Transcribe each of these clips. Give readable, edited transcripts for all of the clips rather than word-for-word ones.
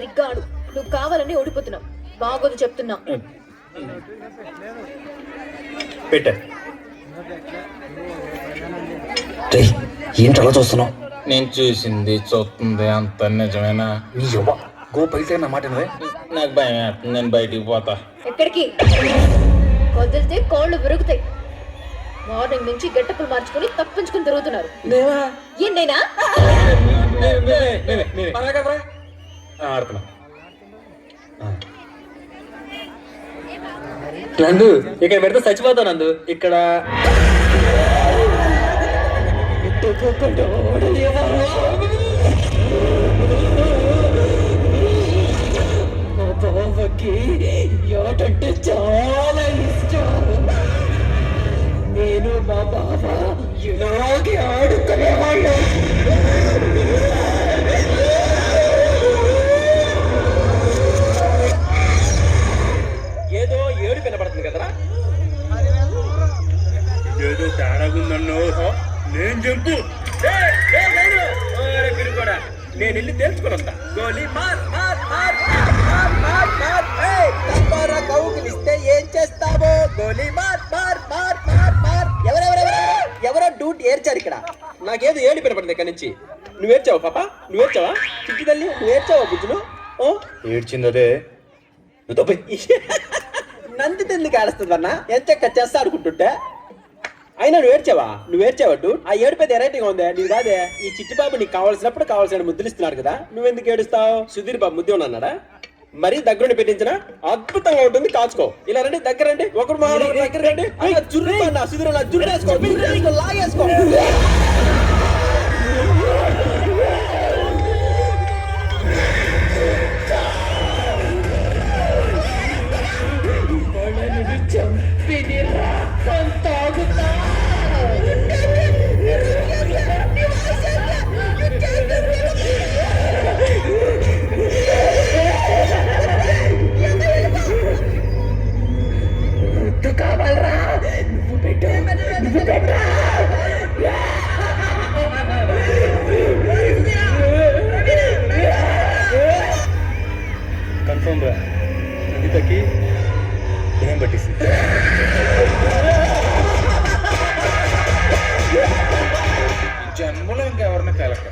సరిగ్గా ఆడు. నువ్వు కావాలని ఓడిపోతున్నావు. బాగోదు చెప్తున్నా. ఏంటలా చూస్తున్నావు? నేను చూసింది చూస్తుంది అంత నిజమేనా? నీ యువ గో బయట నా మాట నాకు భయం వేస్తుంది, నేను బయటికి పోతా. ఎక్కడికి? వదిలితే కాళ్ళు విరుగుతాయి. మార్నింగ్ నుంచి గెట్టపులు మార్చుకుని తప్పించుకుని తిరుగుతున్నారు. ఏంటైనా నందు ఇక్కడ పెడితే చచ్చిపోతావు నందు. ఇక్కడ బాబాకి ఏటంటే చాలా ఇష్టం. నేను మా బాబా ఇలాగే ఆడుకునేవాళ్ళు. ఏదో ఏడు వినపడుతుంది కదరా? ఏదో తేడాగుందన్నో నేను చెప్పు. నేను వెళ్ళి తెలుసుకుని వస్తా. గోలీ మార్ మార్ మార్ కౌగిలిస్తే ఏం చేస్తావో? గోలీ మార్ మార్ మార్ మార్ మార్. ఎవరో డ్యూటీ ఏడ్చారు ఇక్కడ. నాకేదో ఏడు వినపడింది ఇక్కడ నుంచి. నువ్వేడ్చావా పాప? నువ్వేడ్చావా? చిట్టి తల్లి నువ్వేడ్చావా? బుజ్జులు ఏడ్చిందదే. నంది ఎందుకు ఆడుస్తుంది అన్న? ఎంచక్క చేస్తా ఆడుకుంటుంటే. అయినా నువ్వేడ్చావా డూడ్? ఆ ఏడు పెద్ద వెరైటీగా ఉందే. నీకు కాదే. ఈ చిట్టి బాబు నీకు కావాల్సినప్పుడు కావాల్సిన ముద్దులు ఇస్తున్నాడు కదా, నువ్వెందుకు ఏడుస్తావు? సుధీర్ బాబు ముద్దు ఉన్నాడా? మరీ దగ్గరుండి పెట్టించిన అద్భుతంగా ఉంటుంది. కాచుకో. ఇలా రండి, దగ్గర రండి. ఒకరు మా దగ్గర రండి. సుధీర్ లాగేసుకో. కన్ఫర్మ్ రా, సంగీతకి ఏం పట్టింది? జన్మలో ఇంకెవరిని కలక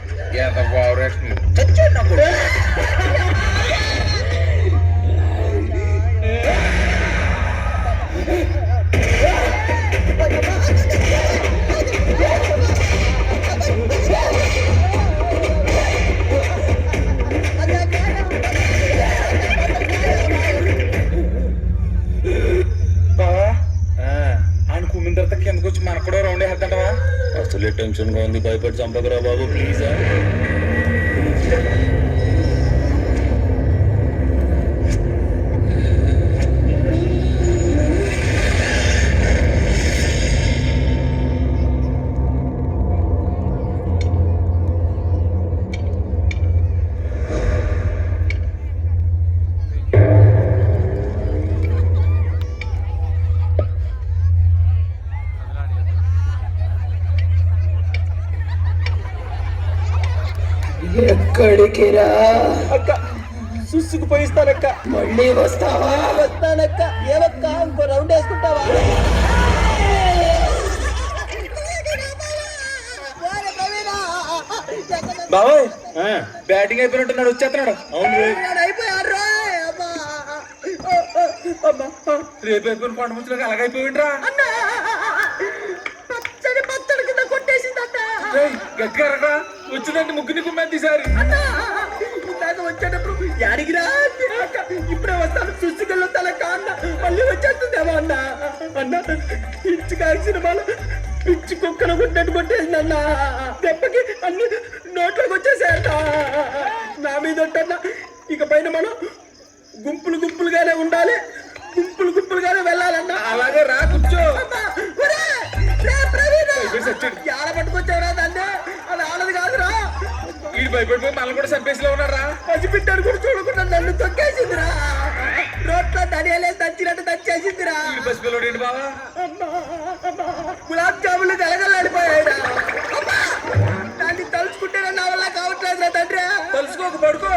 కిందకు వచ్చి మనకు కూడా రౌండ్ వేద్దంటవా? అసలే టెన్షన్ గా ఉంది. భయపడి చంపకరా బాబు ప్లీజ్. ఎక్కడికి రా అక్క? సుసుకు పోయిస్తానక్క. మళ్ళీ వస్తావా? వస్తానక్క. ఏమక్క ఇంకో రౌండ్ వేసుకుంటావా? బాబోయ్ బ్యాటింగ్ అయిపోయినట్టున్నాడు, వచ్చేస్తున్నాడు. అవును అయిపోయాడు. రేపు అయిపోయిన కొండ ముచ్చులకు అలాగైపోయిండ్రా. పచ్చడి కింద కొట్టేసిందట. గట్టిగా వచ్చిందంటే ముగ్గురిని కుమ్మేసారి. వచ్చేటప్పుడు యాడిగిరా? ఇప్పుడే వస్తాను. సుసుకెళ్ళి తలక అన్న మళ్ళీ వచ్చేస్తుందేమో అన్న. పిచ్చి కాకి సినిమాలో పిచ్చి కుక్కను కొట్టినట్టు కొట్టేసిందన్న. దెబ్బకి అన్ని నోట్లోకి వచ్చేసాయట. నా మీద ఉంటన్నా ఇక పైన మనం గుంపులుగానే ఉండాలి, గుంపులుగానే వెళ్ళాలన్నా. అలాగే రా, కూర్చో. యాడ పట్టుకొచ్చావురా దాన్ని? అది ఆడదు కాదురా. వీడు భయపడిపోయి మళ్ళీ కూడా చంపేసిలో ఉన్నారా? పసిపిట్టాడు కూడా చూడకుండా నన్ను తొక్కేసిందిరా. రోడ్లో దడియలేదు దంచినట్టు దంచేసిందిరా. పసిపిల్లోడు ఏంటి బావా? గులాబ్ జాములు గలగలాడిపోయాడా. దాన్ని తలుచుకుంటే నా వల్ల కావట్లేదురా తండ్రి. తలుచుకోక పడుకో.